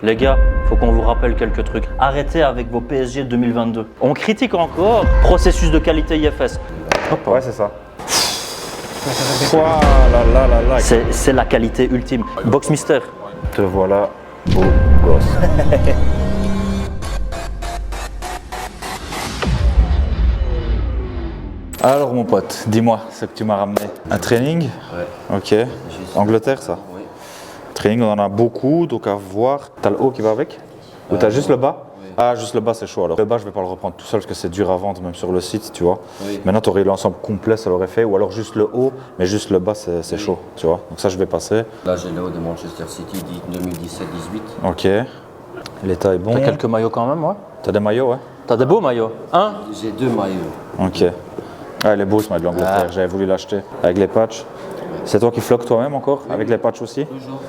Les gars, faut qu'on vous rappelle quelques trucs. Arrêtez avec vos PSG 2022. On critique encore processus de qualité IFS. Hop, ouais, c'est ça. Là. C'est la qualité ultime. Box Mister. Te voilà, beau gosse. Alors mon pote, dis-moi ce que tu m'as ramené. Un training? Ouais. Ok. Angleterre ça? Oui. Training, on en a beaucoup, donc à voir. T'as le haut qui va avec? Ou t'as juste le bas? Oui. Ah, juste le bas c'est chaud alors. Le bas je vais pas le reprendre tout seul parce que c'est dur à vendre même sur le site, tu vois. Oui. Maintenant tu aurais l'ensemble complet, ça l'aurait fait. Ou alors juste le haut, mais juste le bas c'est chaud, tu vois. Donc ça je vais passer. Là, j'ai le haut de Manchester City 2017-18. Ok. L'état est bon. T'as quelques maillots quand même, ouais. T'as des maillots, ouais? T'as des beaux maillots. Hein? J'ai 2 maillots. Ok. Ah, il est beau ce maillot de l'Angleterre, j'avais voulu l'acheter avec les patchs. C'est toi qui floques toi-même encore, avec les patchs aussi? Toujours.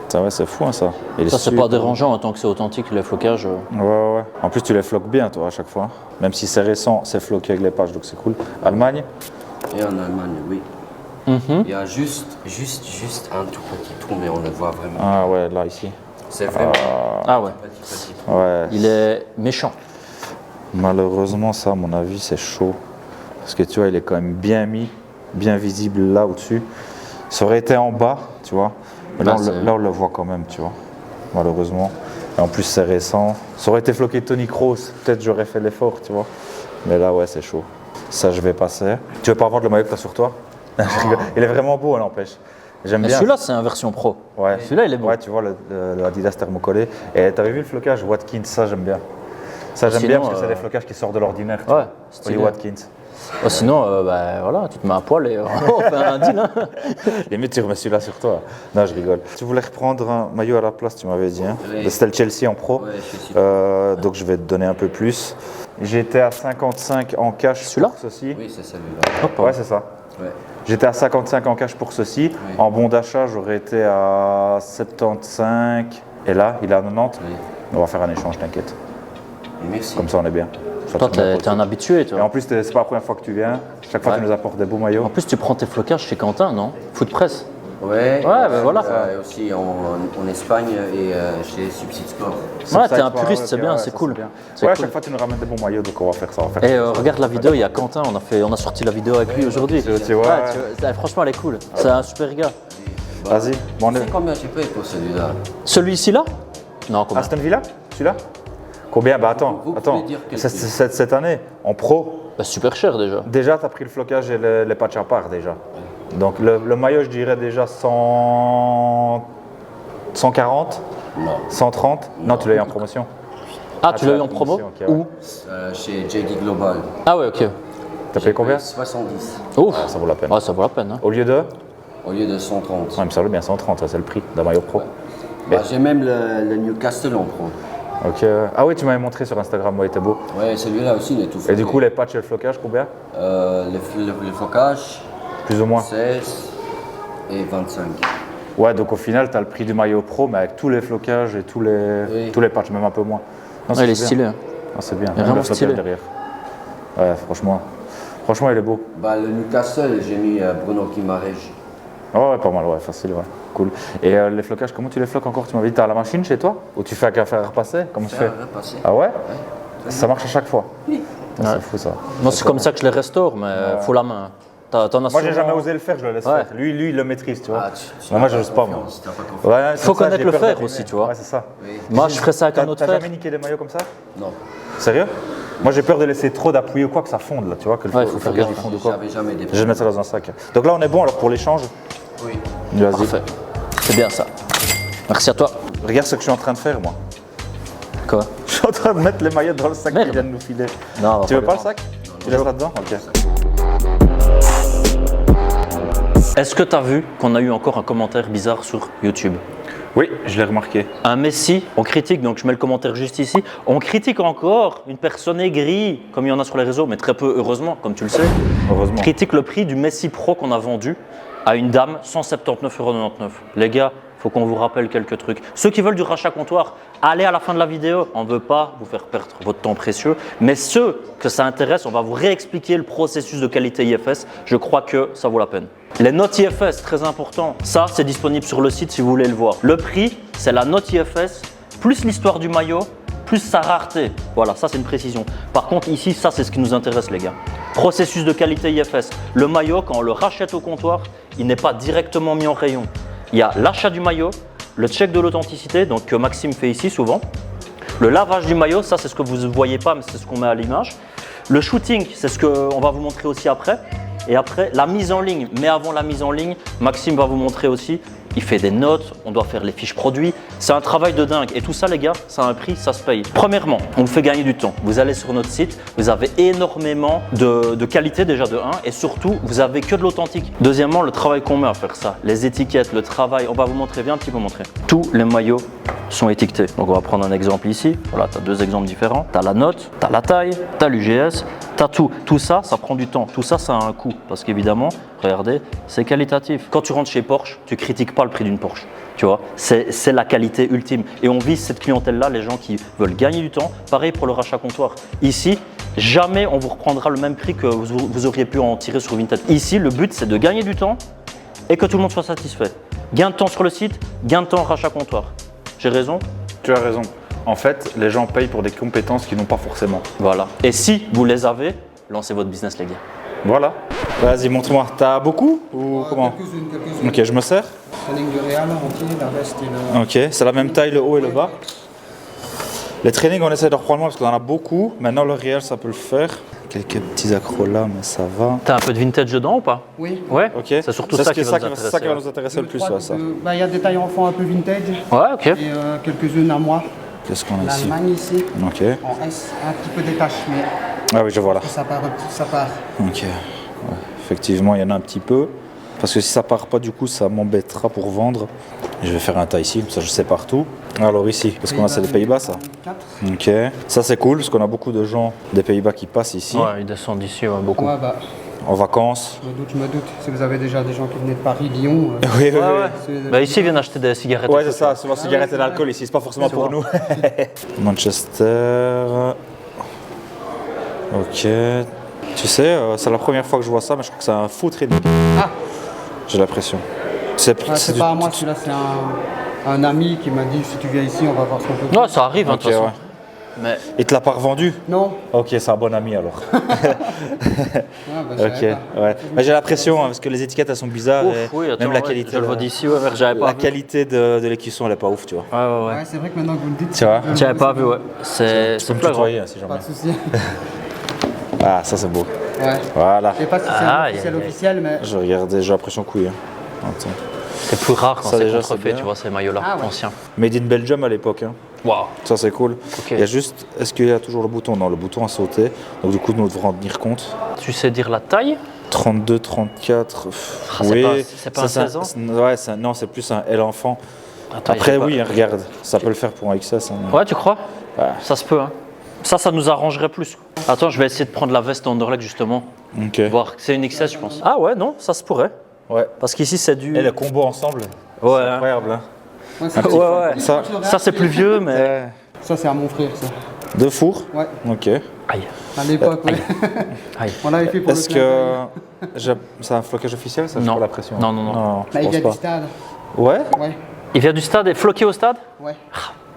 Ça ouais, c'est fou hein, ça. Il est Ça, c'est super pas dérangeant tant que c'est authentique, les flocages. Ouais. En plus, tu les floques bien, toi, à chaque fois. Même si c'est récent, c'est floqué avec les patchs, donc c'est cool. Allemagne? Et en Allemagne, oui. Il y a juste un tout petit trou, mais on le voit vraiment. Ah ouais, là, ici. C'est vraiment Ah ouais. petit. Ouais. Il est méchant. Malheureusement, ça, à mon avis, c'est chaud. Parce que tu vois, il est quand même bien mis, bien visible là au-dessus. Ça aurait été en bas, tu vois. Mais là, on le voit quand même, tu vois. Malheureusement. Et en plus, c'est récent. Ça aurait été floqué Tony Kroos, peut-être j'aurais fait l'effort, tu vois. Mais là, ouais, c'est chaud. Ça, je vais passer. Tu veux pas vendre le maillot que tu as sur toi? Il est vraiment beau, elle n'empêche. J'aime Mais bien. celui-là, c'est un version pro. Ouais. Celui-là, il est beau. Ouais, tu vois, le Adidas thermocollé. Et t'avais vu le flocage Watkins, ça, j'aime bien. Ça, j'aime Sinon, bien parce que c'est des flocages qui sortent de l'ordinaire. tu Ouais, vois. stylé. Oli Watkins. Oh, sinon, bah, voilà, tu te mets à poil et on fait un deal. Hein. Limite, tu remets celui-là sur toi. Non, je rigole. Tu voulais reprendre un maillot à la place, tu m'avais dit. Hein. Oui. C'était le Chelsea en pro. Ouais, je suis Donc, je vais te donner un peu plus. J'étais à 55 en cash Celui-là? pour ceci. Oui, c'est celui-là. Ouais, c'est ça. Ouais. J'étais à 55 en cash pour ceci. Oui. En bon d'achat, j'aurais été à 75. Et là, il est à 90. Oui. On va faire un échange, t'inquiète. Merci. Comme ça, on est bien. Ça, Toi, tu me t'es un habitué, Et toi. en plus, c'est pas la première fois que tu viens. Chaque fois, Ouais. tu nous apportes des beaux maillots. En plus, tu prends tes flocages chez Quentin, non? Foot Press. Ouais, ben voilà. Et aussi en Espagne et chez Subside Sport. Ouais, Ça, t'es un tu vois, puriste, ouais, c'est ok, bien, ouais, c'est ça, cool. bien. C'est Ouais, à cool. chaque fois, tu nous ramènes des bons maillots, donc on va faire ça. On va faire Et ça. regarde la vidéo, il y a Quentin, on a sorti la vidéo avec lui aujourd'hui. Tu vois, Franchement, elle est cool. C'est un super gars. Vas-y. Bon, on est... C'est combien j'ai payé pour celui-là? Celui-ci là? Non, combien? Aston Villa, celui-là? Combien? Bah attends, Vous attends. pouvez dire quel Cette année, en pro, Bah, super cher déjà. déjà, tu as pris le flocage et les patchs à part déjà. Donc le maillot, je dirais déjà 140, Non. 130. Non, tu l'as eu en promotion. Ah, tu l'as eu en promotion, promo? ok, ouais. Où? Chez JD Global. Ah ouais, ok. T'as payé combien? 70. Ouf. Ah, ça vaut la peine. Ouais, ça vaut la peine. Hein. Au lieu de? Au lieu de 130. Ouais, il me semble bien 130, ça, c'est le prix d'un maillot pro. Bah, j'ai même le Newcastle en pro. Ok. Ah oui, tu m'avais montré sur Instagram, ouais, il était beau. Ouais, celui-là aussi, il est tout Et floqué. du coup, les patchs et le flocage, combien? Le flocage, Plus ou moins. 16 et 25. Ouais, donc au final, tu as le prix du maillot pro, mais avec tous les flocages et tous les patchs, même un peu moins. Non, Ouais, il est bien. stylé. Hein. Ah, c'est bien. Il est vraiment Le flocage stylé. derrière. Ouais, franchement, il est beau. Bah, le Newcastle, j'ai mis Bruno Guimaraes. Oh, ouais, pas mal, ouais, facile, ouais. Cool. Et les flocages, comment tu les floques encore? Tu m'as dit, tu as la machine chez toi? Ou tu fais qu'à faire repasser? Comment tu fais? Repasser. Ah ouais? Ça marche à chaque fois? Oui. Putain, Ouais. C'est fou ça. Moi, c'est comme ça que je les restaure, mais faut la main. T'en as Moi, j'ai sûrement- jamais osé le faire, je le laisse Ouais. faire. Lui, il le maîtrise, tu vois. Ah, tu Mais moi, n'as je pas n'ose pas, moi. confiance, t'as pas confiance. Ouais, Faut c'est ça, connaître j'ai le peur faire d'abîmer. aussi, tu vois. Ouais, c'est ça. Oui. Moi, je ferais ça avec un autre T'as fer. jamais niqué des maillots comme ça? Non. Sérieux? Moi, j'ai peur de laisser trop d'appuyer ou quoi, que ça fonde, là, tu vois, que le Ouais, il faut faire flocage, il gaffe. fonde ou quoi. J'avais jamais des Je vais mettre ça dans un sac. Donc là, on est bon alors pour l'échange. Oui. Vas-y. Parfait. C'est bien ça. Merci à toi. Regarde ce que je suis en train de faire, moi. Quoi? Je suis en train de mettre les maillots dans le sac Merde. qu'ils viennent nous filer. Non, on va Tu veux pas le les sac? Tu laisses là-dedans? Ok. Est-ce que tu as vu qu'on a eu encore un commentaire bizarre sur YouTube? Oui, je l'ai remarqué. Un Messi, on critique, donc je mets le commentaire juste ici, on critique encore une personne aigrie, comme il y en a sur les réseaux, mais très peu, heureusement, comme tu le sais, Heureusement. critique le prix du Messi Pro qu'on a vendu à une dame, 179,99 €. Les gars, faut qu'on vous rappelle quelques trucs. Ceux qui veulent du rachat comptoir, allez à la fin de la vidéo. On ne veut pas vous faire perdre votre temps précieux. Mais ceux que ça intéresse, on va vous réexpliquer le processus de qualité IFS. Je crois que ça vaut la peine. Les notes IFS, très important. Ça, c'est disponible sur le site si vous voulez le voir. Le prix, c'est la note IFS plus l'histoire du maillot, plus sa rareté. Voilà, ça c'est une précision. Par contre ici, ça c'est ce qui nous intéresse les gars. Processus de qualité IFS. Le maillot, quand on le rachète au comptoir, il n'est pas directement mis en rayon. Il y a l'achat du maillot, le check de l'authenticité, donc que Maxime fait ici souvent. Le lavage du maillot, ça c'est ce que vous ne voyez pas, mais c'est ce qu'on met à l'image. Le shooting, c'est ce qu'on va vous montrer aussi après. Et après, la mise en ligne. Mais avant la mise en ligne, Maxime va vous montrer aussi. Il fait des notes, on doit faire les fiches produits. C'est un travail de dingue. Et tout ça, les gars, ça a un prix, ça se paye. Premièrement, on vous fait gagner du temps. Vous allez sur notre site, vous avez énormément de qualité déjà de 1. Et surtout, vous avez que de l'authentique. Deuxièmement, le travail qu'on met à faire ça. Les étiquettes, le travail. On va vous montrer, viens un petit peu montrer. Tous les maillots sont étiquetés. Donc on va prendre un exemple ici. Voilà, tu as 2 exemples différents. Tu as la note, tu as la taille, tu as l'UGS, tu as tout. Tout ça, ça prend du temps. Tout ça, ça a un coût. Parce qu'évidemment, regardez, c'est qualitatif. Quand tu rentres chez Porsche, tu critiques pas le prix d'une Porsche. Tu vois, c'est la qualité ultime. Et on vise cette clientèle-là, les gens qui veulent gagner du temps. Pareil pour le rachat comptoir. Ici, jamais on vous reprendra le même prix que vous auriez pu en tirer sur Vinted. Ici, le but, c'est de gagner du temps et que tout le monde soit satisfait. Gain de temps sur le site, gain de temps rachat comptoir. J'ai raison? Tu as raison. En fait, les gens payent pour des compétences qu'ils n'ont pas forcément. Voilà. Et si vous les avez, lancez votre business, les gars. Voilà. Vas-y, montre-moi. T'as beaucoup ou comment? Quelques-unes. Ok, je me sers. Training du Real entier, la veste et le... Ok, c'est la même taille le haut et le bas. Les trainings, on essaie de reprendre moins parce qu'on en a beaucoup. Maintenant, le réel, ça peut le faire. Quelques petits accros là, mais ça va. T'as un peu de vintage dedans ou pas? Oui. Ouais. Ok. C'est surtout ça qui va nous intéresser. C'est ça qui va nous intéresser le plus, ouais, ça. Il y a des tailles enfants un peu vintage Ouais, ok. et quelques-unes à moi. Qu'est-ce qu'on a ici? L'Allemagne ici, Ok. en S, un petit peu détaché, mais Ah oui, je vois là. ça part un petit, ça part. Ok. Ouais. Effectivement, il y en a un petit peu. Parce que si ça part pas, du coup, ça m'embêtera pour vendre. Je vais faire un tas ici, comme ça je sais partout. Alors ici, parce qu'on a, c'est les Pays-Bas, ça. 4. Ok. Ça, c'est cool, parce qu'on a beaucoup de gens des Pays-Bas qui passent ici, Ouais, ils descendent d'ici, ouais, beaucoup. Ouais, bah, en vacances. je me doute. Si vous avez déjà des gens qui venaient de Paris, Lyon. Oui, oui, Ouais, oui. ouais. Bah, ici, ils viennent acheter des cigarettes. Ouais, et c'est tout. ça, souvent cigarettes et l'alcool ici, c'est pas forcément pour nous. Manchester. Ok. Tu sais, c'est la première fois que je vois ça, mais je crois que c'est un faux training. Ah, J'ai l'impression. C'est c'est pas à moi, celui-là, c'est un ami qui m'a dit si tu viens ici, on va voir ce qu'on peut faire. Ouais, ça arrive, hein, de Ok, toute façon. ouais. Mais Et te l'a pas revendu? Non. Ok, c'est un bon ami alors. Ah, bah, je Ok, savais pas. ouais. Mais j'ai l'impression, hein, parce que les étiquettes elles sont bizarres, ouf, et oui, attends, même la ouais, qualité. je le vois d'ici, ouais, mais j'avais pas La vu. qualité de l'écusson elle est pas ouf, tu vois. Ouais, ouais, ouais. Ouais, c'est vrai que maintenant que vous le dites, Tu vois je- J'avais pas vu, ouais. C'est Tu peux me flagrant. tutoyer hein, si pas jamais. de souci. Ah, ça c'est beau. Ouais. Voilà. Je sais pas si c'est Ah, un y a- officiel y a- officiel, mais. Je regardais, j'ai l'impression couille. Hein. Attends. C'est plus rare quand Ça, c'est déjà, c'est contrefait, bien. tu vois, ces maillots-là, Ah, ouais. anciens. Made in Belgium à l'époque. Hein. Waouh. Ça c'est cool. Ok. Il y a juste, est-ce qu'il y a toujours le bouton? Non, le bouton a sauté. Donc du coup, nous devrons en tenir compte. Tu sais dire la taille? 32, 34. Ah, c'est oui. pas- c'est pas un Ça, 16 ans? Ouais, non, c'est plus un L enfant. Attends, Après, j'ai pas- oui, hein, regarde, ça peut le faire pour un XS. Hein, mais- Ouais, tu crois? Ouais. Ça se peut, hein. Ça nous arrangerait plus. Attends, je vais essayer de prendre la veste Underleg justement. Ok. Voir que c'est une XS, je pense. Ah ouais, non, ça se pourrait. Ouais. Parce qu'ici, c'est du. Et le combo ensemble, Ouais, c'est hein. incroyable. Hein. Ouais, c'est- Ouais, ouais. Ça, Ça, c'est plus vieux, mais. Ça, c'est à mon frère, ça. deux fours. Ouais, Ok. Aïe. à l'époque, ouais. Aïe. On l'avait fait pour Est-ce le clin que c'est un flocage officiel? Ça, je Non. pas la pression. Non, non, non. d'œil. je Là, il pense vient pas. du stade. Ouais. Ouais, Il vient du stade et floqué au stade? ouais.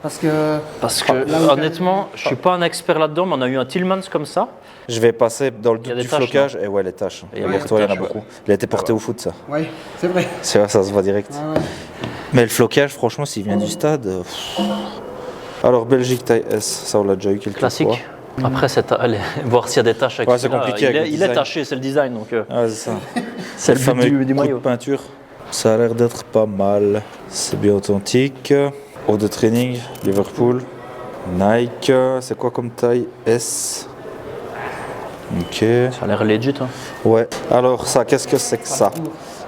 Parce que. Parce que, Là où- honnêtement, je suis pas un expert là-dedans, mais on a eu un Tillmans comme ça. Je vais passer dans le Il y a doute des du taches, flocage. Et ouais, les tâches. Il y a Pour beaucoup toi, de il y en a taches, beaucoup. Il a été porté au foot, ça. Ouais, c'est vrai. C'est vrai, ça se voit direct. Ouais, ouais. Mais le flocage, franchement, s'il vient du stade. Alors, Belgique taille S, ça on l'a déjà eu quelques Classique. fois. Après, allez, voir s'il y a des taches avec Ouais, c'est celui-là. compliqué avec le Il est design. taché, c'est le design, donc Ah, c'est ça. c'est le but fameux du coup maillot. de peinture. Ça a l'air d'être pas mal. C'est bien authentique. Haut de training, Liverpool. Nike, c'est quoi comme taille? S. Ok. Ça a l'air legit. Hein. Ouais. Alors ça, qu'est-ce que c'est que ça?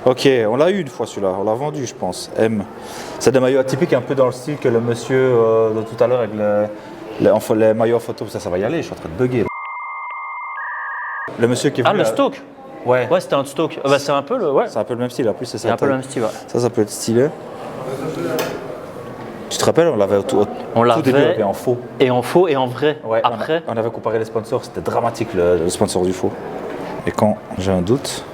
Ok, on l'a eu une fois celui-là. On l'a vendu, je pense. M. C'est des maillots atypiques, un peu dans le style que le monsieur de tout à l'heure avec les maillots en photo. Ça va y aller. Je suis en train de bugger. Le monsieur qui est Ah, venu. le stock. Ouais. Ouais, c'était un stock. Bah, c'est un peu le. Ouais. C'est un peu le même style. En plus, c'est C'est ça. un peu le même style. Ouais. Ça peut être stylé. Tu te rappelles, on l'avait au tout On début, l'avait en faux. et en faux et en vrai. Ouais, Après, on avait comparé les sponsors, c'était dramatique le sponsor du faux. Et quand j'ai un doute,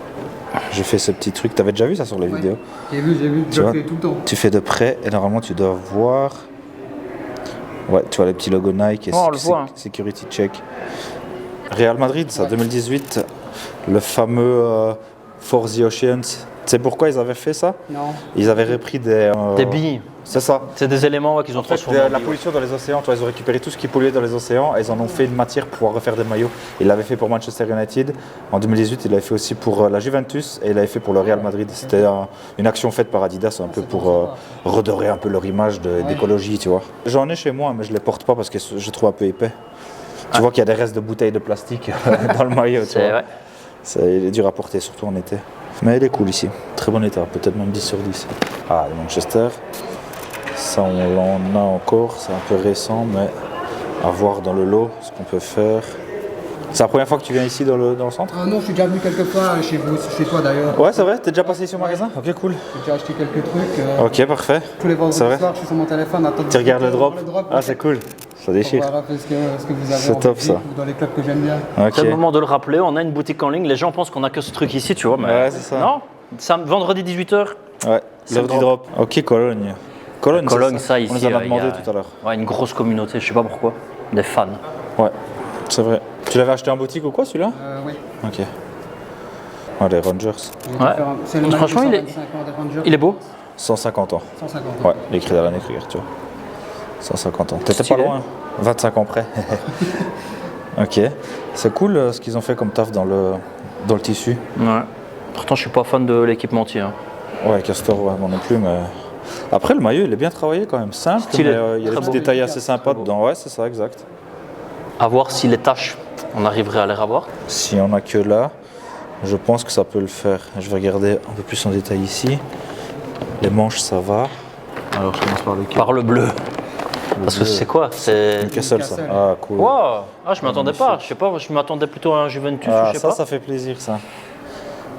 je fais ce petit truc. T'avais déjà vu ça sur les vidéos? J'ai vu, Tu je vois, le fais tout le temps. tu fais de près et normalement tu dois voir. Ouais, tu vois les petits logos Nike et Oh, on le voit, hein. Security Check. Real Madrid, ça, 2018, le fameux For the Oceans. Tu sais pourquoi ils avaient fait ça? Non. Ils avaient repris des billes. C'est ça. C'est des éléments ouais, qu'ils ont En fait, transformés en la billes, ouais. pollution dans les océans, tu vois, ils ont récupéré tout ce qui polluait dans les océans et ils en ont fait une matière pour pouvoir refaire des maillots. Ils l'avaient fait pour Manchester United. En 2018, il l'avait fait aussi pour la Juventus et il l'avait fait pour le Real Madrid. C'était une action faite par Adidas un peu pour redorer un peu leur image d'écologie, tu vois. J'en ai chez moi, mais je les porte pas parce que je trouve un peu épais. Tu vois qu'il y a des restes de bouteilles de plastique dans le maillot, tu C'est vois. vrai. Il est dur à porter, surtout en été. Mais il est cool ici. Très bon état, peut-être même 10 sur 10. Ah, le Manchester. Ça, on en a encore. C'est un peu récent, mais à voir dans le lot ce qu'on peut faire. C'est la première fois que tu viens ici dans le centre? Non, je suis déjà venu quelques fois chez vous, chez toi d'ailleurs. Ouais, c'est vrai? T'es déjà passé ici au magasin? Ok, cool. J'ai déjà acheté quelques trucs. Ok, parfait. Tous les vendredis C'est vrai? soirs, je suis sur mon téléphone. Attends, Tu regardes le drop? Ah, ouais, c'est cool. Ça pour déchire. voir un peu ce que vous avez C'est en top, boutique ça. ou dans les clubs que j'aime bien. Ok. C'est le moment de le rappeler, on a une boutique en ligne, les gens pensent qu'on a que ce truc ici, tu vois, mais Ouais, c'est ça. non, vendredi 18h, Ouais, C'est l'heure le du drop. Ok, Cologne. Cologne, Cologne, c'est ça ici, On les en a il y demandé tout à l'heure. ouais, une grosse communauté, je sais pas pourquoi, des fans. Ouais, c'est vrai. Tu l'avais acheté en boutique ou quoi celui-là? Oui. Ok. Ouais, les Rangers. Ouais. C'est le Franchement, maillot il est- 125 ans des Rangers. Il est beau. 150 ans. 150 ans. Ouais, il est écrit dans l'année, regarde, tu vois. 150 ans. T'étais pas Stylé. loin. 25 ans près. Ok. C'est cool ce qu'ils ont fait comme taf dans le tissu. Ouais. Pourtant, je suis pas fan de l'équipementier. Hein. Ouais, Castor, ouais, moi non plus, mais. Après, le maillot, il est bien travaillé quand même. Simple, Stylé. mais il y a des Très petits beau. détails assez sympas dedans. Ouais, c'est ça, exact. À voir si les tâches, on arriverait à les revoir. Si on a que là, je pense que ça peut le faire. Je vais regarder un peu plus en détail ici. Les manches, ça va. Alors, je commence par lequel? Par le bleu. Parce que c'est quoi? C'est. Newcastle, ça. Newcastle. Ah, cool. Wow. Ah, je m'attendais pas. Je sais pas, je m'attendais plutôt à un Juventus Ah, ou je sais pas. ça fait plaisir, ça.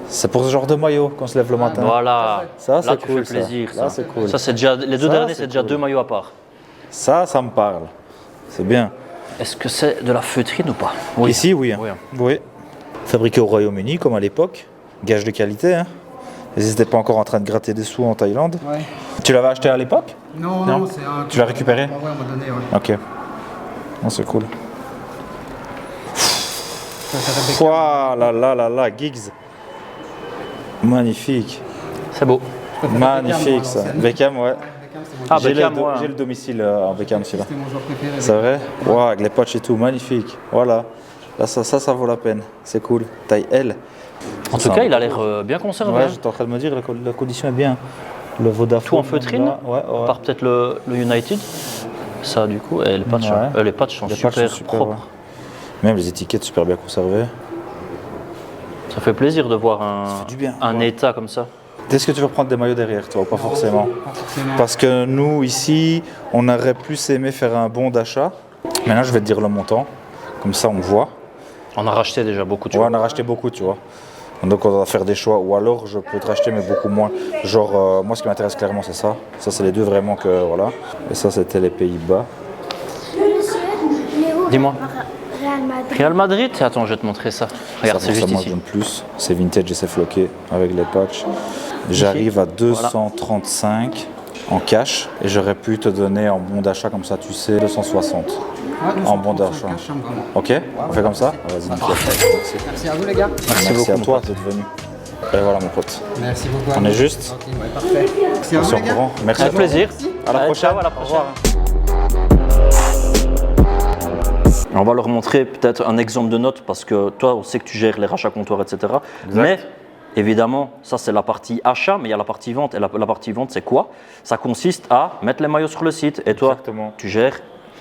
C'est pour ce genre de maillot qu'on se lève le matin. Voilà. Ça, Là, c'est tu cool, fais plaisir. ça. Là, c'est cool. Ça, c'est déjà les deux Ça, derniers, c'est c'est déjà cool. 2 maillots à part. Ça me parle. C'est bien. Est-ce que c'est de la feutrine ou pas? Ici, oui. Hein. Oui, hein. Oui. Fabriqué au Royaume-Uni, comme à l'époque. Gage de qualité. Hein. Ils n'étaient pas encore en train de gratter des sous en Thaïlande. Ouais. Tu l'avais acheté à l'époque? Non, Non. c'est un. Tu l'as récupéré? Ouais, on m'a donné, ouais. Ok. Oh, c'est cool. Ça, c'est Rebecca. Ouah, là, Giggs. Magnifique. C'est beau. Magnifique, ça. Beckham, ouais. Beckham, c'est mon Ah, J'ai Beckham, le, ouais. j'ai le domicile en Beckham, celui-là. C'était mon joueur préféré. C'est vrai? Ouah, avec les patchs et tout, magnifique. Voilà. Là, ça vaut la peine. C'est cool. Taille L. En tout cas, il a l'air bien conservé. Ouais, hein. j'étais en train de me dire, la condition est bien. Le Vodafone. Tout en feutrine, là, ouais. à part peut-être le United. Ça, du coup, et les patchs, Ouais. les patchs sont Les patchs super, sont super, propres. ouais. Même les étiquettes super bien conservées. Ça fait plaisir de voir fait du bien, un ouais. état comme ça. Est-ce que tu veux prendre des maillots derrière, toi, ou pas forcément? Pas forcément. Parce que nous, ici, on aurait plus aimé faire un bon d'achat. Maintenant, je vais te dire le montant. Comme ça, on voit. On a racheté déjà beaucoup, tu Ouais, vois. on a racheté beaucoup, tu vois. Donc, on va faire des choix. Ou alors, je peux te racheter, mais beaucoup moins. Genre, moi, ce qui m'intéresse clairement, c'est ça. Ça, c'est les deux vraiment que, voilà. Et ça, c'était les Pays-Bas. Dis-moi. Real Madrid. Real Madrid. Attends, je vais te montrer ça. Regarde, Ça, c'est juste forcément, ici. je donne plus. C'est vintage et c'est floqué avec les patchs. J'arrive à 235 en cash et j'aurais pu te donner en bon d'achat comme ça, tu sais, 260. Ouais, En bon d'achat. cash, j'aime vraiment. Ok? On fait comme ça? Vas-y, nickel. Merci. Merci à vous, les gars. Merci beaucoup, à mon toi pote. d'être venu. Et voilà, mon pote. Merci beaucoup. On est juste? Ok, ouais, parfait. Merci à On vous, se les gars. reprend. Merci. Avec plaisir. À la Allez, prochaine. ciao, à la Au prochaine. revoir. On va leur montrer peut-être un exemple de note parce que toi, on sait que tu gères les rachats comptoirs, etc. Mais évidemment, ça c'est la partie achat, mais il y a la partie vente. Et la partie vente, c'est quoi? Ça consiste à mettre les maillots sur le site. Et toi, Exactement. tu gères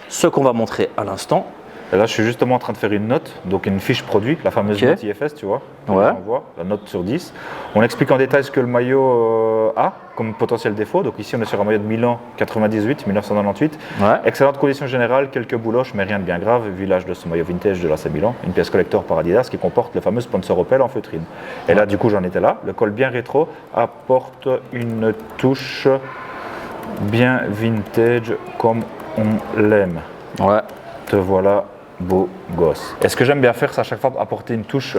ce qu'on va montrer à l'instant. Et là, je suis justement en train de faire une note, donc une fiche produit, la fameuse Ok. note IFS, tu vois. Ouais. On voit la note sur 10. On explique en détail ce que le maillot a comme potentiel défaut. Donc ici, on est sur un maillot de Milan 98, 1998. Ouais. Excellente condition générale, quelques bouloches, mais rien de bien grave, vu l'âge de ce maillot vintage de l'AC Milan. Une pièce collector par Adidas qui comporte le fameux sponsor Opel en feutrine. Et là, du coup, j'en étais là. Le col bien rétro apporte une touche bien vintage comme on l'aime. Ouais. Te voilà beau gosse. Et ce que j'aime bien faire, c'est à chaque fois apporter une touche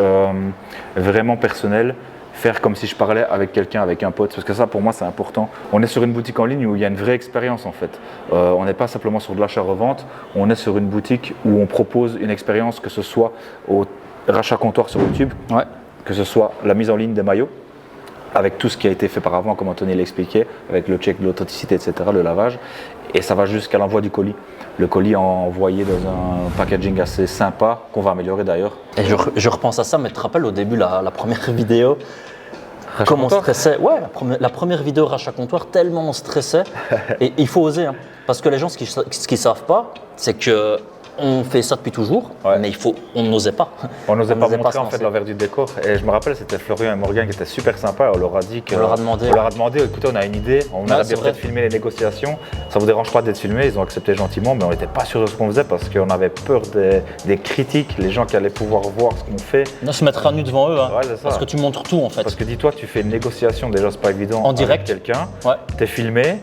vraiment personnelle faire comme si je parlais avec quelqu'un, avec un pote, parce que ça pour moi c'est important. On est sur une boutique en ligne où il y a une vraie expérience en fait. On n'est pas simplement sur de l'achat-revente, on est sur une boutique où on propose une expérience, que ce soit au rachat comptoir sur YouTube, que ce soit la mise en ligne des maillots, avec tout ce qui a été fait par avant, comme Anthony l'expliquait, avec le check de l'authenticité, etc., le lavage, et ça va jusqu'à l'envoi du colis. Le colis envoyé dans un packaging assez sympa, qu'on va améliorer d'ailleurs. Et je repense à ça, mais tu te rappelles au début, la première vidéo, comment on stressait. Ouais, la première vidéo rachat comptoir, tellement on stressait. Et il faut oser, hein, parce que les gens, ce qu'ils savent pas, c'est que on fait ça depuis toujours, mais on n'osait pas. On n'osait pas montrer en fait l'envers du décor. Et je me rappelle, c'était Florian et Morgan qui étaient super sympas. On leur a dit que, on leur a demandé, écoutez, on a une idée, on a bien peut-être filmé les négociations. Ça vous dérange pas d'être filmé? Ils ont accepté gentiment, mais on n'était pas sûr de ce qu'on faisait parce qu'on avait peur des critiques, les gens qui allaient pouvoir voir ce qu'on fait. Non, se mettre à nu devant eux, hein, c'est parce que tu montres tout en fait. Parce que dis-toi, tu fais une négociation, déjà c'est pas évident. En direct, avec quelqu'un, t'es filmé.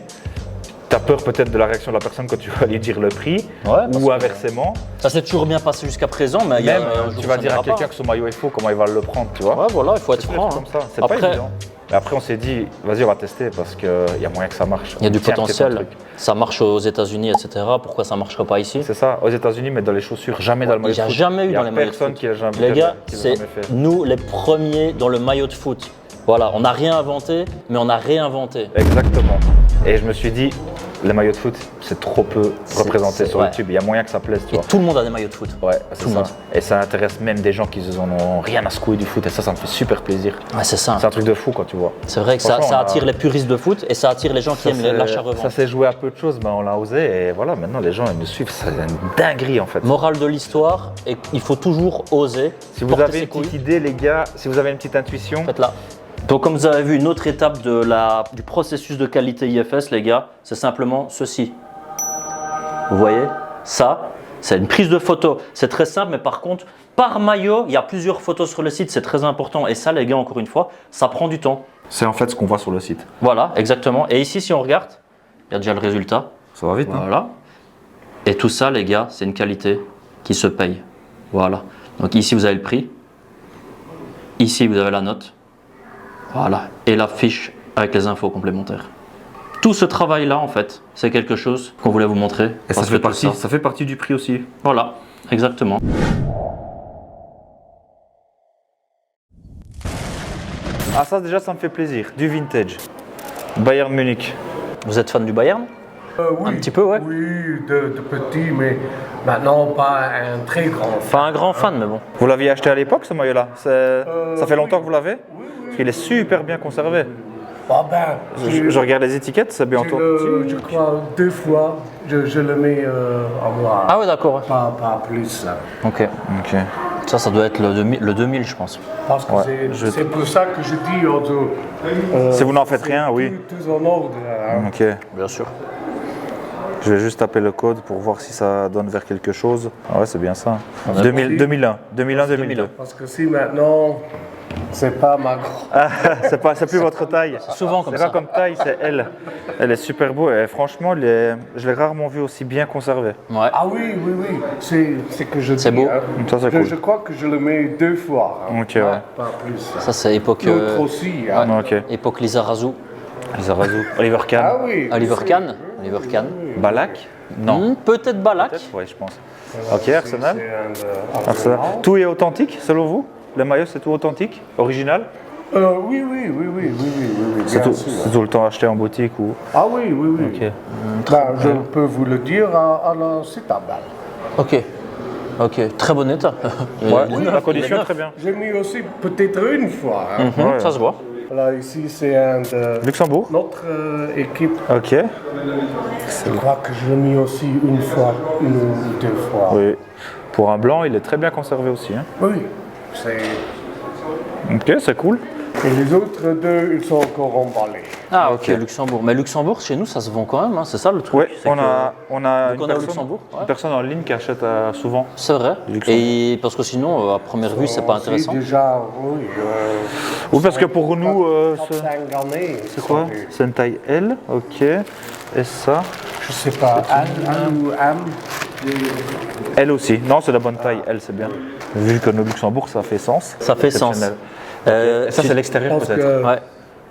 Tu as peur peut-être de la réaction de la personne quand tu vas lui dire le prix, ou inversement. Ça s'est toujours bien passé jusqu'à présent, mais même tu vas dire à quelqu'un que son maillot est faux, comment il va le prendre, tu vois. Ouais, voilà, il faut être franc. Comme ça, c'est pas évident. Mais après, on s'est dit, vas-y, on va tester parce qu'il y a moyen que ça marche. Il y a du potentiel. Ça marche aux États-Unis, etc. Pourquoi ça ne marcherait pas ici? C'est ça, aux États-Unis, mais dans les chaussures, jamais dans le maillot de foot. Il n'y a jamais eu dans les maillots de foot. Les gars, c'est nous les premiers dans le maillot de foot. Voilà, on n'a rien inventé, mais on a réinventé. Exactement. Et je me suis dit, les maillots de foot, c'est trop peu représenté sur YouTube. Il y a moyen que ça plaise, tu vois. Et tout le monde a des maillots de foot. Ouais, c'est ça. Et ça intéresse même des gens qui en ont rien à secouer du foot. Et ça me fait super plaisir. Ouais, c'est ça. C'est un truc de fou, quand tu vois. C'est vrai que ça attire les puristes de foot et ça attire les gens qui aiment l'achat-revente. Ça s'est joué à peu de choses, mais on l'a osé. Et voilà, maintenant les gens ils nous suivent. C'est une dinguerie en fait. Morale de l'histoire, il faut toujours oser. Si vous avez une petite idée, les gars, si vous avez une petite intuition, faites-la. Donc comme vous avez vu, une autre étape du processus de qualité IFS, les gars, c'est simplement ceci. Vous voyez, ça, c'est une prise de photo. C'est très simple, mais par contre, par maillot, il y a plusieurs photos sur le site, c'est très important. Et ça, les gars, encore une fois, ça prend du temps. C'est en fait ce qu'on voit sur le site. Voilà, exactement. Et ici, si on regarde, il y a déjà le résultat. Ça va vite, voilà. Et tout ça, les gars, c'est une qualité qui se paye. Voilà. Donc ici, vous avez le prix. Ici, vous avez la note. Voilà, et la fiche avec les infos complémentaires. Tout ce travail-là, en fait, c'est quelque chose qu'on voulait vous montrer. Et ça fait partie du prix aussi. Voilà, exactement. Ah ça déjà, ça me fait plaisir. Du vintage. Bayern Munich. Vous êtes fan du Bayern? Oui, un petit peu, ouais. Oui, de petit, mais maintenant pas un très grand fan. Pas un grand fan, mais bon. Vous l'aviez acheté à l'époque, ce maillot-là? Ça fait longtemps que vous l'avez? Parce qu'il est super bien conservé. Ah ben, je regarde les étiquettes, c'est bien entouré. Je crois 2 fois, je le mets à moi. Ah oui, d'accord. Pas plus. Ok. Ça doit être le 2000, je pense. Parce que c'est pour ça que je dis... si vous n'en faites rien, oui. Tout en ordre. Hein. Ok. Bien sûr. Je vais juste taper le code pour voir si ça donne vers quelque chose. Ah ouais, c'est bien ça. 2001, 2002. Parce que si maintenant, c'est pas ma grande. C'est plus votre taille. C'est souvent comme ça. C'est pas comme taille, c'est elle. Elle est super beau et franchement, je l'ai rarement vu aussi bien conservé. Ouais. Ah oui. C'est que je dis. C'est beau. Hein. Ça, c'est cool. Je crois que je le mets 2 fois. Hein. Ok, ouais. Pas plus. Ça, c'est époque. L'autre aussi. Hein. Ouais. Ok. Époque Lizarazu. Oliver Kahn. Ah oui. Oliver Kahn. Balak? Non. Peut-être Balak. Oui, je pense. Ok, Arsenal. Arsenal. Tout est authentique selon vous? Le maillot, c'est tout authentique? Original? Oui. C'est tout le temps acheté en boutique ou? Ah oui. Ok. Je peux vous le dire à la Citabal. Ok, très bon état. La condition est très bien. J'ai mis aussi peut-être une fois. Hein. Ouais. Ça se voit. Là, ici, c'est un de Luxembourg? notre équipe. Ok. Je crois que je l'ai mis aussi une fois, 1 ou 2 fois. Oui. Pour un blanc, il est très bien conservé aussi. Hein. Oui, c'est... Ok, c'est cool. Et les autres 2, ils sont encore emballés. Ah ok, Luxembourg. Mais Luxembourg, chez nous, ça se vend quand même, hein. C'est ça le truc. Oui, on a une personne en ligne qui achète souvent. C'est vrai. Et parce que sinon, à première vue, c'est pas intéressant. Déjà, oui. Oui, parce que pour nous, c'est quoi? C'est une taille L, ok. Et ça? Je sais pas, L ou M. L aussi. Non, c'est la bonne taille. L, c'est bien. Vu que nous, Luxembourg, ça fait sens. Ça fait sens. Ça, c'est l'extérieur Parce peut-être. que Ouais.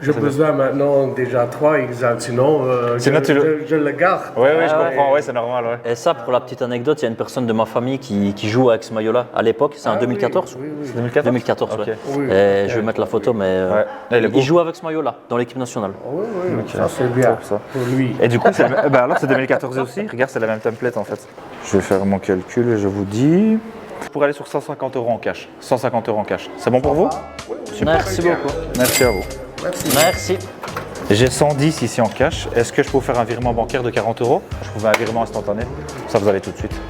j'ai besoin maintenant déjà 3 XL, sinon, Sinon, je le garde. Oui, je Ah, comprends, ouais, c'est normal. Ouais. Et ça, pour la petite anecdote, il y a une personne de ma famille qui joue avec ce maillot-là à l'époque, c'est en 2014. Oui, oui. 2014, Ok. ouais. Oui, Et ok. je vais mettre la photo, mais Ouais. Il est beau. il joue avec ce maillot-là dans l'équipe nationale. Oui, oui, ça c'est bien Top, ça. pour lui. Et du coup, alors c'est 2014 aussi. Regarde, c'est la même template en fait. Je vais faire mon calcul et je vous dis. Pour aller sur 150 € en cash. 150 € en cash. C'est bon pour vous? Merci beaucoup. Merci à vous. Merci. J'ai 110 ici en cash. Est-ce que je peux vous faire un virement bancaire de 40 €? Je peux faire un virement instantané. Ça, vous avez tout de suite.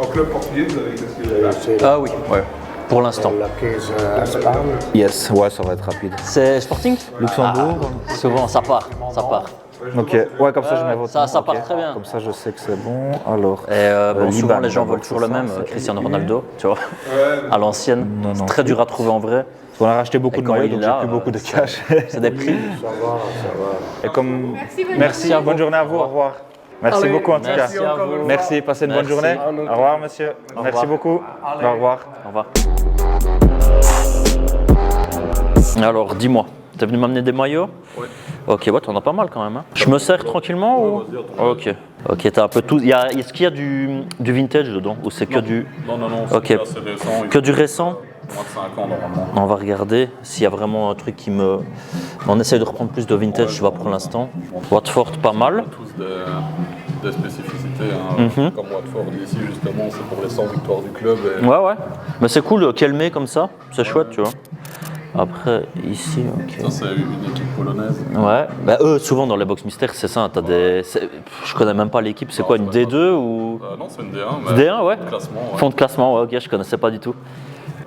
En club portugais, vous avez qu'est-ce que Ah oui, pour l'instant. La caisse à Espagne. Yes, ouais, ça va être rapide. C'est Sporting? Luxembourg. Souvent, ça part. Ok, ouais, comme ça je mets votre ça nom, part ok. très bien. Comme ça je sais que c'est bon. Alors, Et bon, souvent, Liban, les gens d'abord, veulent toujours le c'est même, ça, Cristiano Ronaldo, tu vois, à l'ancienne. Non, C'est non. très dur à trouver en vrai. on a racheté beaucoup Et de quand maillots, il donc est là, j'ai plus beaucoup de cash. C'est des prix. Et comme... Merci, bonne journée à vous, au revoir. Merci Allez, beaucoup en tout cas. merci à vous. Merci, passez une bonne Merci. journée. Au revoir monsieur. Merci revoir. beaucoup. Au revoir. Au revoir. Alors, dis-moi, t'es venu m'amener des maillots? Oui. Ok, ouais, t'en as pas mal quand même. Hein. Je me sers tranquillement ou... Ok. Ok, t'as un peu tout. Est-ce qu'il y a du vintage dedans ou c'est que du... Non, Ok. c'est assez récent. Que du récent? Moins de 5 ans normalement. On va regarder s'il y a vraiment un truc qui me... On essaye de reprendre plus de vintage, tu vois, pour l'instant. Watford, pas mal. Tous des spécificités. Hein. Comme Watford ici, justement, c'est pour les 100 victoires du club. Et Ouais. Mais c'est cool, Kelme comme ça, c'est chouette, tu vois. Après, ici, ok. ça, c'est une équipe polonaise. Ouais, bah eux, souvent dans les box mystères, c'est ça, t'as des... Je connais même pas l'équipe, c'est quoi, une D2 ou... Non, c'est une D1. Mais D1, ouais. Classement, ouais. Fond de classement, ouais, ok, je connaissais pas du tout.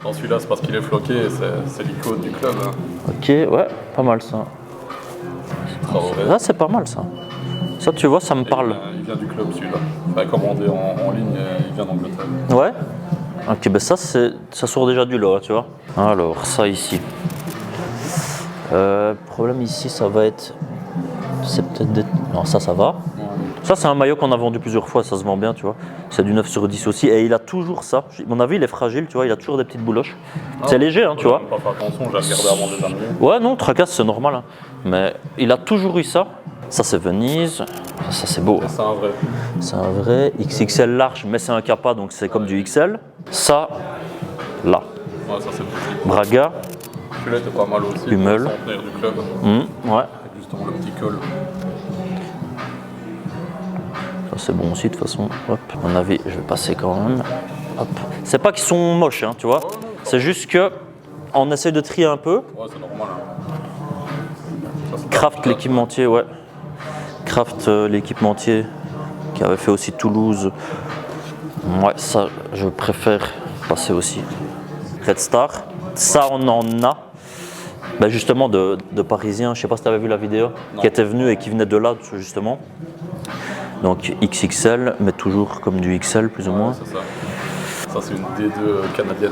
Dans celui-là, c'est parce qu'il est floqué et c'est l'icône du club. Hein. Ok, ouais, pas mal ça. Traoré. Là, c'est pas mal ça. Ça, tu vois, ça me parle. Il vient du club celui-là. Enfin, commandé en ligne, il vient d'Angleterre. Ouais. Ok, ben ça sort déjà du lot, tu vois. Alors, ça ici. Problème ici, ça va être... C'est peut-être des... Non, ça va. Ça, c'est un maillot qu'on a vendu plusieurs fois, ça se vend bien, tu vois. C'est du 9 sur 10 aussi. Et il a toujours ça. À mon avis, il est fragile, tu vois. Il a toujours des petites bouloches. C'est léger, hein, tu vois. Pas faire attention, je vais regarder avant de les amener. Ouais, non, tracasse, c'est normal. Hein. Mais il a toujours eu ça. Ça, c'est Venise. Ça, c'est beau. Et c'est un vrai. C'est un vrai XXL large, mais c'est un kappa, donc c'est comme du XL. Ça, là. Ouais, ça c'est petit. Braga. Celui-là était pas mal aussi. Hummel. Le centenaire du club. Ouais. Avec justement le petit col. Ça, c'est bon aussi, de toute façon. Hop, à mon avis, je vais passer quand même. Hop. C'est pas qu'ils sont moches, hein, tu vois. C'est juste que on essaie de trier un peu. Ouais, c'est normal. Hein. Ça, c'est Kraft, pas- l'équipementier, ouais. Kraft, l'équipementier, qui avait fait aussi Toulouse. Ouais, ça, je préfère passer aussi. Red Star. Ça, on en a. Ben justement, de Parisiens, je sais pas si tu avais vu la vidéo, qui était venu et qui venait de là, justement. Donc XXL, mais toujours comme du XL, plus ou moins. C'est ça. Ça, c'est une D2 canadienne.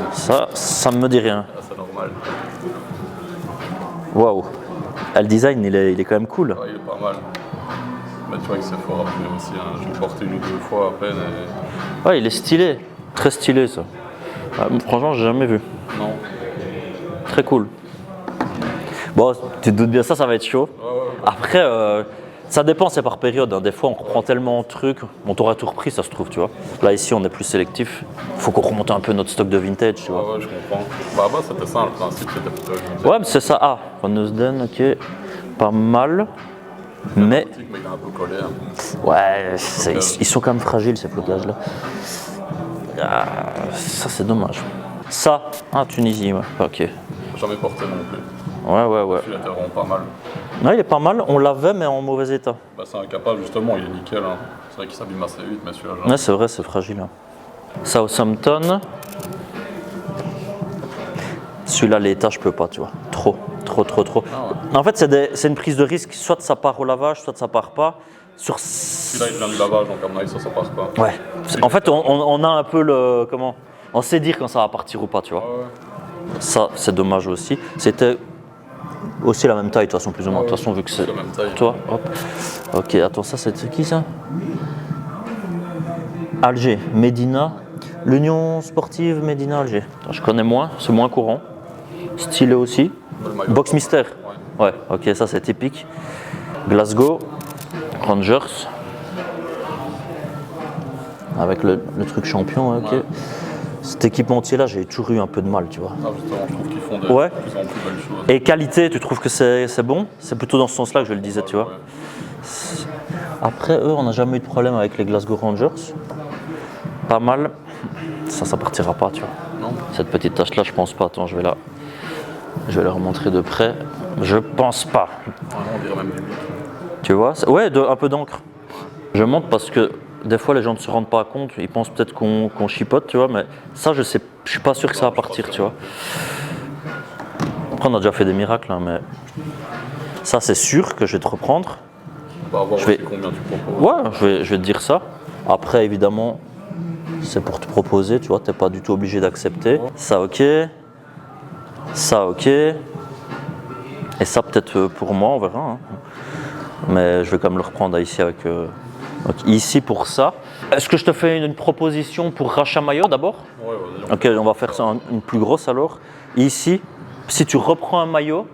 Ça me dit rien. Ah, c'est normal. Waouh. Ah, le design, il est quand même cool. Ouais, il est pas mal. Mais tu vois qu'il s'est fort appelé aussi. Hein. Je l'ai porté une ou deux fois à peine. Et... Ouais, il est stylé. Très stylé, ça. Ah, franchement, j'ai jamais vu. Non. Très cool. Bon, tu te doutes bien, ça va être chaud. Après, ça dépend, c'est par période. Hein. Des fois, on reprend tellement de trucs, on t'aura tout repris, ça se trouve, tu vois. Là, ici, on est plus sélectif. Faut qu'on remonte un peu notre stock de vintage, tu vois. Ouais, je comprends. Bah, c'était ça, le principe, c'était plutôt. Ouais, mais c'est ça. Ah, Van Eusden, ok. Pas mal. Mais, Mais il est un peu collé. Hein. ouais, ils sont quand même fragiles, ces blocages-là. Ah, ça, c'est dommage. Ça, Tunisie, ouais. Ok. Jamais porté non plus. Ouais. Celui-là était vraiment pas mal. Ouais, il est pas mal. On l'avait, mais en mauvais état. Bah, c'est incapable, justement, il est nickel. Hein. C'est vrai qu'il s'abîme assez vite, mais celui-là, genre. Ouais, c'est vrai, c'est fragile. Hein. Southampton. Celui-là, l'état, je peux pas, tu vois. Trop. En fait, c'est une prise de risque. Soit ça part au lavage, soit ça part pas. Celui-là, il vient du lavage, donc à mon avis, ça passe pas. Ouais. En fait, on a un peu le... Comment? On sait dire quand ça va partir ou pas, tu vois. Ouais. Ça, c'est dommage aussi. C'était aussi la même taille, de toute façon, plus ou moins. De toute façon, vu que c'est... la même taille. Pour toi, hop. Ok, attends, ça, c'est qui, ça? Alger, Médina. L'Union sportive Médina Alger. Je connais moins, c'est moins courant. Stylé aussi. Le maillot. Box mystère. Ouais, ok, ça c'est typique. Glasgow, Rangers. Avec le truc champion, ok. Ouais. Cet équipementier-là, j'ai toujours eu un peu de mal, tu vois. Ah, justement, je trouve qu'ils font de Ouais. plus en plus belles choses. Et qualité, tu trouves que c'est bon? C'est plutôt dans ce sens-là que je le disais, tu vois. Ouais. Après, eux, on n'a jamais eu de problème avec les Glasgow Rangers. Pas mal. Ça partira pas, tu vois. Non. Cette petite tache-là, je pense pas. Attends, je vais leur montrer de près. Je pense pas. Vraiment, on dirait même du bic. Tu vois? Ouais, un peu d'encre. Je montre parce que des fois, les gens ne se rendent pas compte. Ils pensent peut-être qu'on chipote, tu vois. Mais ça, je suis pas sûr que ça va partir, tu vois. Après, on a déjà fait des miracles, hein, mais ça, c'est sûr que je vais te reprendre. On va voir Je vais- aussi combien tu proposes. Ouais, je vais te dire ça. Après, évidemment, c'est pour te proposer, tu vois, t'es pas du tout obligé d'accepter. Ça, ok. Ça, ok. Et ça, peut-être pour moi, on verra. Hein. Mais je vais quand même le reprendre ici avec. Donc, ici pour ça. Est-ce que je te fais une proposition pour rachat maillot d'abord? Ouais, vas-y. Ok, on va faire ça une plus grosse alors. Ici, si tu reprends un maillot,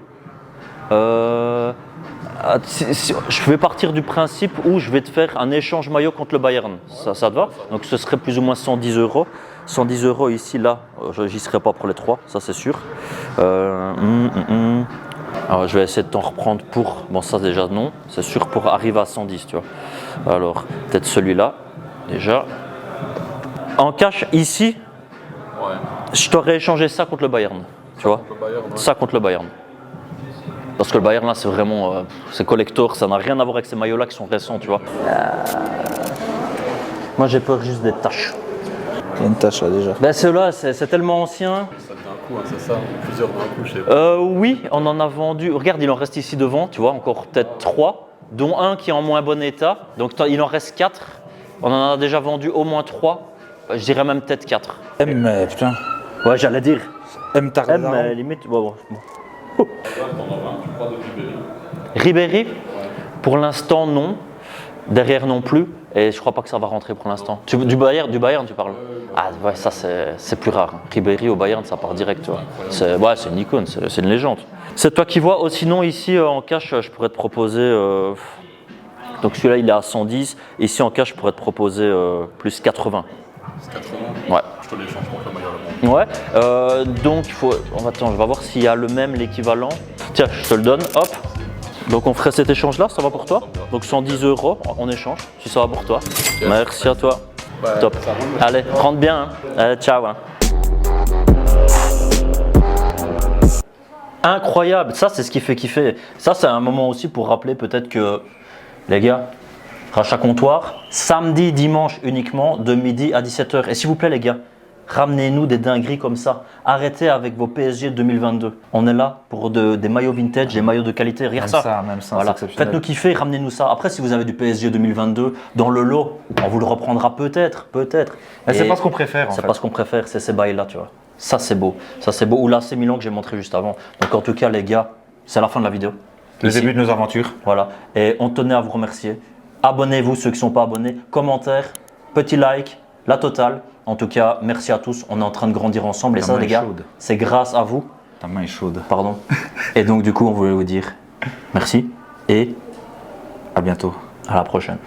je vais partir du principe où je vais te faire un échange maillot contre le Bayern. Ça te va? Donc ce serait plus ou moins 110 €. 110 € ici, là, j'y serai pas pour les 3, ça c'est sûr. Alors, je vais essayer de t'en reprendre pour. Bon, ça déjà non, c'est sûr pour arriver à 110, tu vois. Alors, peut-être celui-là, déjà. En cash, ici, Ouais. je t'aurais échangé ça contre le Bayern, tu vois. Le Bayern, ouais. Ça contre le Bayern. Parce que le Bayern là c'est vraiment c'est collector, ça n'a rien à voir avec ces maillots là qui sont récents, tu vois. Moi j'ai peur juste des taches. Il y a une tache là déjà. Ben ceux-là c'est tellement ancien. Ça devient un coup, hein, c'est ça. Plusieurs d'un coup, je sais pas. Oui, on en a vendu. Regarde, il en reste ici devant, tu vois, encore peut-être 3, dont un qui est en moins bon état. Donc il en reste 4. On en a déjà vendu au moins 3. Je dirais même peut-être 4. Mais putain. Ouais, j'allais dire. M tarde. Mais limite, bon. T'en as un, tu crois, de Ribéry? Ribéry, pour l'instant non. Derrière non plus. Et je crois pas que ça va rentrer pour l'instant. Du Bayern tu parles? Ah ouais, ça c'est plus rare. Ribéry au Bayern, ça part direct. Tu vois. C'est une icône, c'est une légende. C'est toi qui vois. Oh, sinon ici en cash, je pourrais te proposer. Donc celui-là il est à 110. Ici en cash, je pourrais te proposer plus 80. C'est 80. Ouais. Je te l'échange contre le maillot là-bas. Ouais. Donc il faut. Attends, je vais voir s'il y a le même, l'équivalent. Tiens, je te le donne. Hop. Donc on ferait cet échange-là, ça va pour toi? Donc 110 € en échange, si ça va pour toi. Merci à toi. Bah, Top. ça roule. Allez, rentre bien. Hein. Allez, ciao. Hein. Incroyable, ça c'est ce qui fait kiffer. Ça c'est un moment aussi pour rappeler peut-être que, les gars, rachat comptoir, samedi, dimanche uniquement, de midi à 17 h. Et s'il vous plaît les gars, ramenez-nous des dingueries comme ça. Arrêtez avec vos PSG 2022. On est là pour des maillots vintage, des maillots de qualité. Regarde ça. Même ça, Voilà. c'est exceptionnel. Faites-nous kiffer, ramenez-nous ça. Après, si vous avez du PSG 2022 dans le lot, on vous le reprendra peut-être. Mais c'est Et pas ce qu'on préfère en C'est fait. pas ce qu'on préfère, c'est ces bails-là, tu vois. Ça, c'est beau. Ça, c'est beau. Ou là, c'est Milan que j'ai montré juste avant. Donc, en tout cas, les gars, c'est la fin de la vidéo. Le Ici. début de nos aventures. Voilà. Et on tenait à vous remercier. Abonnez-vous, ceux qui ne sont pas abonnés. Commentaires, petit like, la totale. En tout cas, merci à tous. On est en train de grandir ensemble. Et Ta ça, main les est gars, chaude. c'est grâce à vous. Ta main est chaude. Pardon. Et donc, du coup, on voulait vous dire merci et À bientôt. à la prochaine.